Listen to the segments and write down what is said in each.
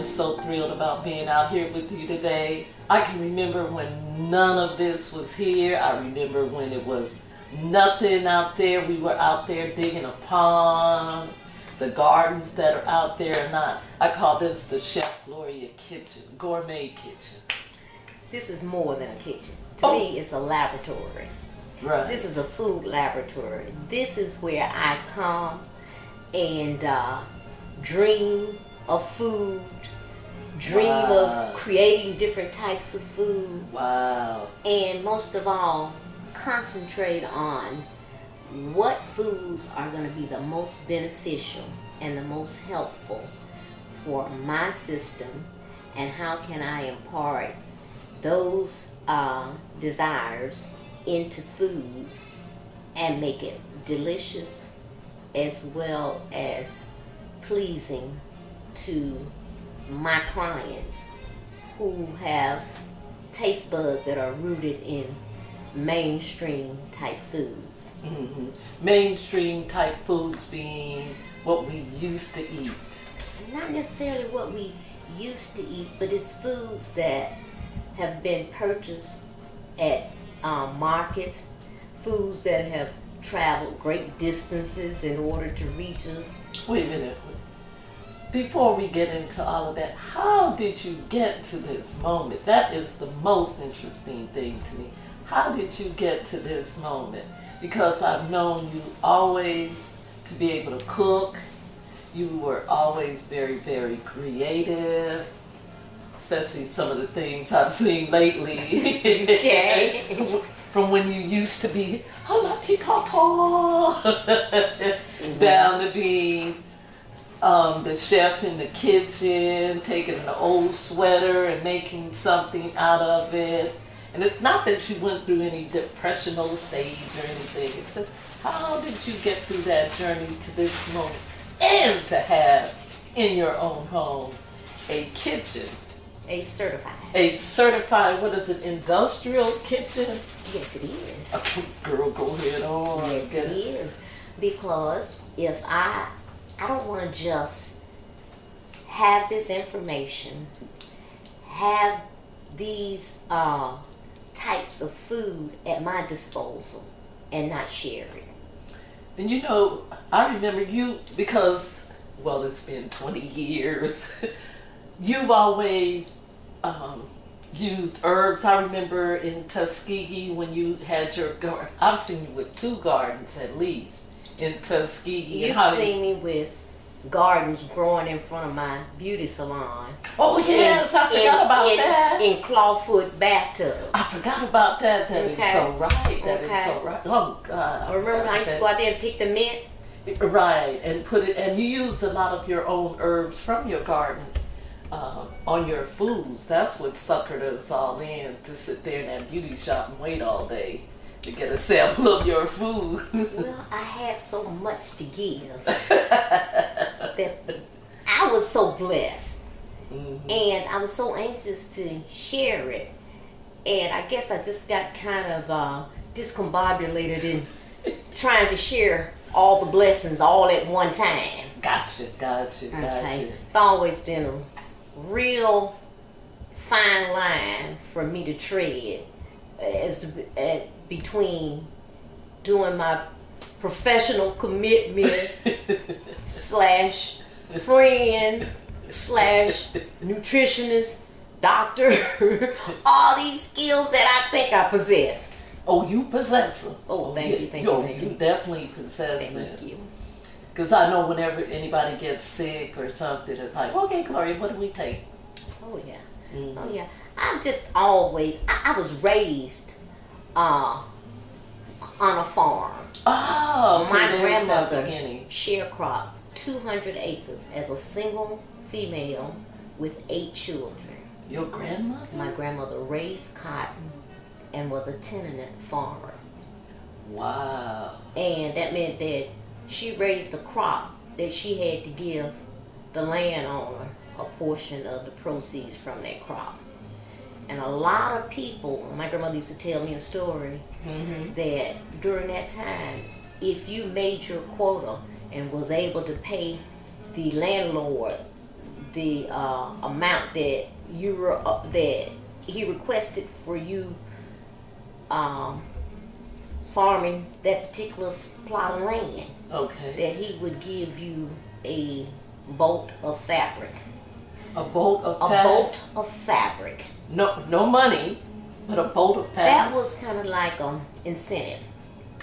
so thrilled about being out here with you today. I can remember when none of this was here. I remember when it was nothing out there. We were out there digging a pond. The gardens that are out there are not. I call this the Chef Gloria kitchen, gourmet kitchen. This is more than a kitchen. To me, it's a laboratory. Right. This is a food laboratory. This is where I come and dream of food, dream of creating different types of food. Wow. And most of all, concentrate on what foods are going to be the most beneficial and the most helpful for my system, and how can I impart those desires into food and make it delicious as well as pleasing to my clients who have taste buds that are rooted in mainstream type foods. Mm-hmm. Mainstream type foods being what we used to eat. Not necessarily what we used to eat, but it's foods that have been purchased at markets, foods that have traveled great distances in order to reach us. Wait a minute. Before we get into all of that, how did you get to this moment? That is the most interesting thing to me. How did you get to this moment? Because I've known you always to be able to cook. You were always very, very creative, especially some of the things I've seen lately. Okay. From when you used to be down to being the chef in the kitchen, taking an old sweater and making something out of it. And it's not that you went through any depressional stage or anything. It's just, how did you get through that journey to this moment? And to have in your own home a kitchen. A certified, what is it, industrial kitchen? Yes, it is. Okay, girl, go ahead on. Yes, it is. Because if I don't want to just have this information, have these types of food at my disposal and not share it. And you know, I remember you because, well, it's been 20 years. You've always used herbs. I remember in Tuskegee when you had your garden. I've seen you with 2 gardens at least in Tuskegee. You've seen me with gardens growing in front of my beauty salon. Oh yes, I forgot about that. In clawfoot bathtubs. I forgot about that. That is so right. That is so right. Oh God. Remember I used to go out there and pick the mint? Right, and put it, and you used a lot of your own herbs from your garden on your foods. That's what suckered us all in to sit there in that beauty shop and wait all day to get a sample of your food. Well, I had so much to give that I was so blessed. Mm-hmm. And I was so anxious to share it. And I guess I just got kind of discombobulated in trying to share all the blessings all at one time. Gotcha. Okay. It's always been a real fine line for me to tread between doing my professional commitment slash friend slash nutritionist, doctor, all these skills that I think I possess. Oh, you possess them. Oh, thank you. You definitely possess them. Thank you. Because I know whenever anybody gets sick or something, it's like, okay, Gloria, what do we take? Oh, yeah. Mm-hmm. Oh, yeah. I'm just always, I was raised on a farm. Oh, my grandmother sharecropped 200 acres as a single female with 8 children. Your grandmother? My grandmother raised cotton and was a tenement farmer. Wow. And that meant that she raised a crop that she had to give the landowner a portion of the proceeds from that crop. And a lot of people, my grandmother used to tell me a story that during that time, if you made your quota and was able to pay the landlord the amount that you were that he requested for you farming that particular plot of land, Okay. that he would give you a bolt of fabric. A bolt of A fabric? bolt of fabric. No money, but a bolt of fabric. That was kind of like an incentive.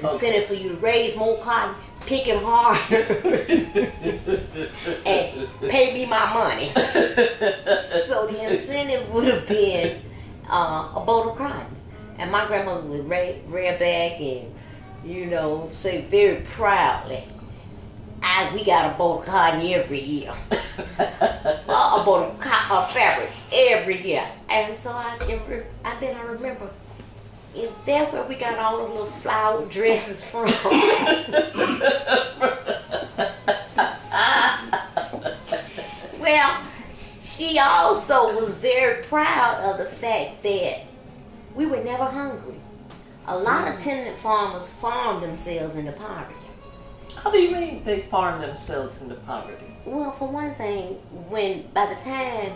Incentive for you to raise more cotton, pick him harder, and pay me my money. So the incentive would have been a bolt of cotton. And my grandmother would rear back and, say very proudly, we got a bolt of cotton every year. A bolt of fabric every year. And so I remember, is that where we got all the little flowered dresses from? Well, she also was very proud of the fact that we were never hungry. A lot of tenant farmers farmed themselves into poverty. How do you mean they farm themselves into poverty? Well, for one thing, by the time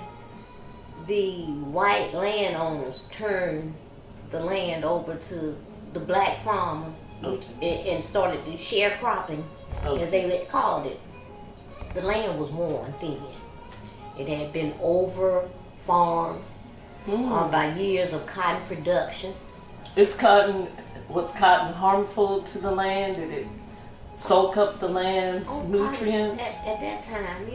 the white landowners turned the land over to the black farmers, and started the sharecropping, as they had called it, the land was worn thin. It had been over farmed by years of cotton production. Was cotton harmful to the land? Did it soak up the land's nutrients? At that time,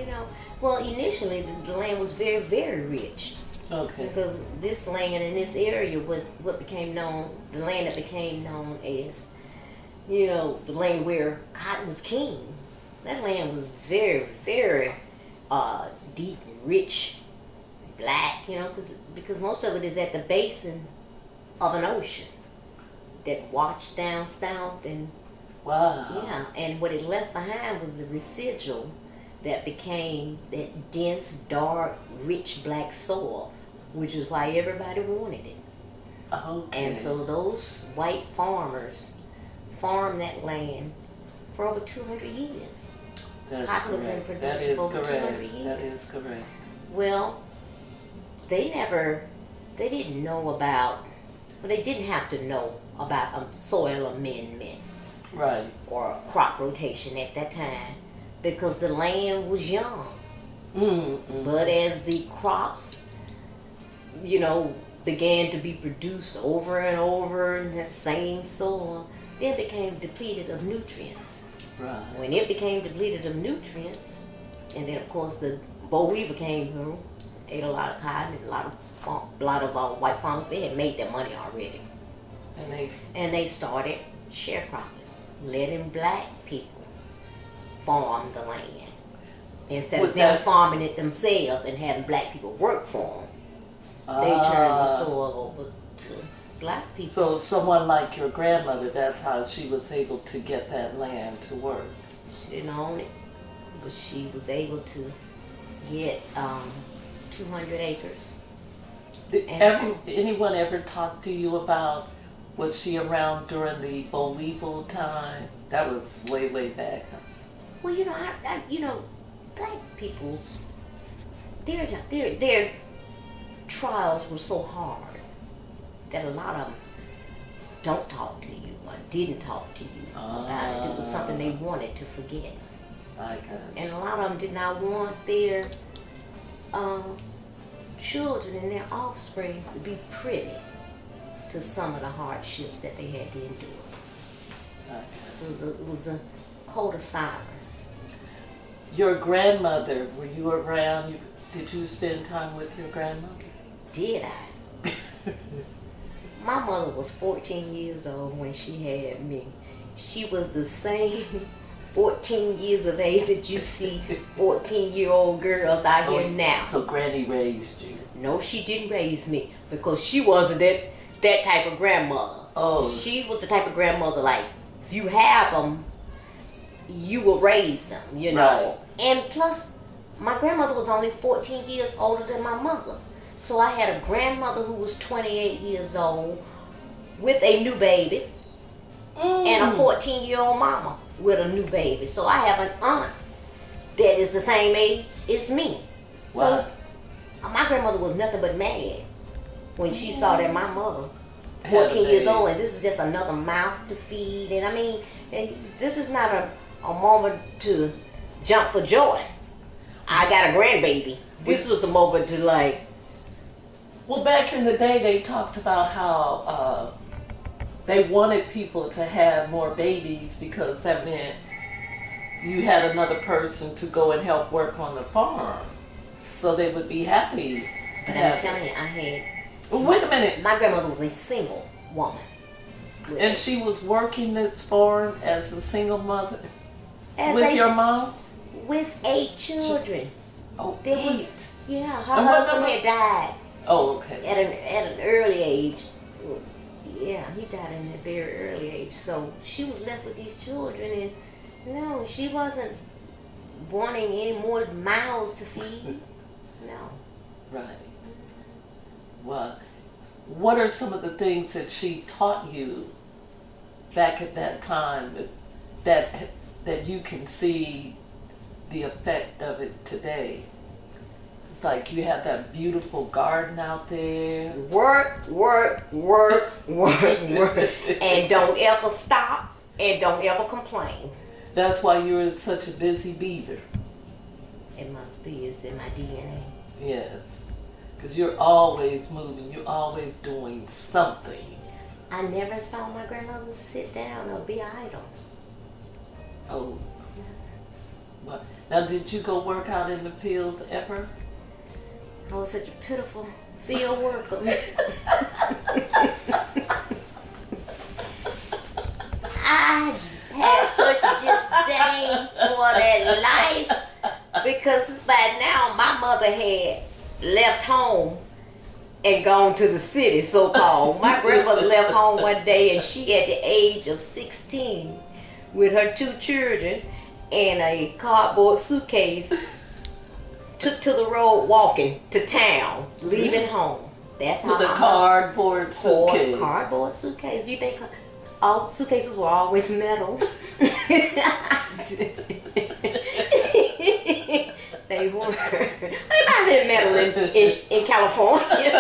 well, initially the land was very, very rich. Okay. Because this land in this area was the land that became known as, the land where cotton was king. That land was very, very deep and rich, black, because most of it is at the basin of an ocean that washed down south, and and what it left behind was the residual that became that dense, dark, rich black soil, which is why everybody wanted it. Okay. And so those white farmers farmed that land for over 200 years. That's Cotton was in production for over 200 years. That is correct. Well, they didn't have to know about soil amendment, right, or crop rotation at that time, because the land was young. But as the crops, began to be produced over and over in that same soil, then it became depleted of nutrients. right. When it became depleted of nutrients, and then of course the boll weevil came through, ate a lot of cotton, and a lot of white farmers, they had made their money already. And they started sharecropping, letting black people farm the land. Instead of them farming it themselves and having black people work for them, they turned the soil over to black people. So someone like your grandmother, that's how she was able to get that land to work. She didn't own it, but she was able to get 200 acres. Did anyone ever talk to you about, was she around during the boll weevil time? That was way, way back. Huh? Well, black people, their trials were so hard that a lot of them don't talk to you or didn't talk to you about it. It was something they wanted to forget. And a lot of them did not want their children and their offspring to be privy to some of the hardships that they had to endure. So it was a code of silence. Your grandmother, were you around? Did you spend time with your grandmother? Did I? My mother was 14 years old when she had me. She was the same 14 years of age that you see 14-year-old girls out here now. So Granny raised you? No, she didn't raise me, because she wasn't that type of grandmother. Oh. She was the type of grandmother, like, if you have them, you will raise them, Right. And plus, my grandmother was only 14 years older than my mother. So I had a grandmother who was 28 years old with a new baby, and a 14-year-old mama with a new baby. So I have an aunt that is the same age as me. Well, So my grandmother was nothing but mad when she saw that my mother, Had 14 a years baby. old, and this is just another mouth to feed. And I mean, this is not a moment to jump for joy. I got a grandbaby. This was a moment to like, well, back in the day, they talked about how they wanted people to have more babies because that meant you had another person to go and help work on the farm. So they would be happy to but I'm have. telling you, I had, Well, wait a minute. my grandmother was a single woman. And she was working this farm as a single mother As with a- your mom? With 8 children. Oh, There 8. was, yeah, her And was husband it- had died Oh, okay. at an early age. Yeah, he died in a very early age. So she was left with these children, and no, she wasn't wanting any more mouths to feed. No. Right. Well, what are some of the things that she taught you back at that time that you can see the effect of it today? It's like you have that beautiful garden out there. Work, work, work, work, work, and don't ever stop, and don't ever complain. That's why you're such a busy beaver. It must be. It's in my DNA. Yes. Because you're always moving. You're always doing something. I never saw my grandmother sit down or be idle. Oh. Well, now, did you go work out in the fields ever? I was such a pitiful field worker. I had such a disdain for that life because by now my mother had left home and gone to the city, so-called. My grandmother left home one day, and she, at the age of 16, with her 2 children and a cardboard suitcase, took to the road walking to town, leaving home. That's how With a my cardboard mother- suitcase. Cardboard suitcase. Do you think all suitcases were always metal? They were. They might have been metal in California.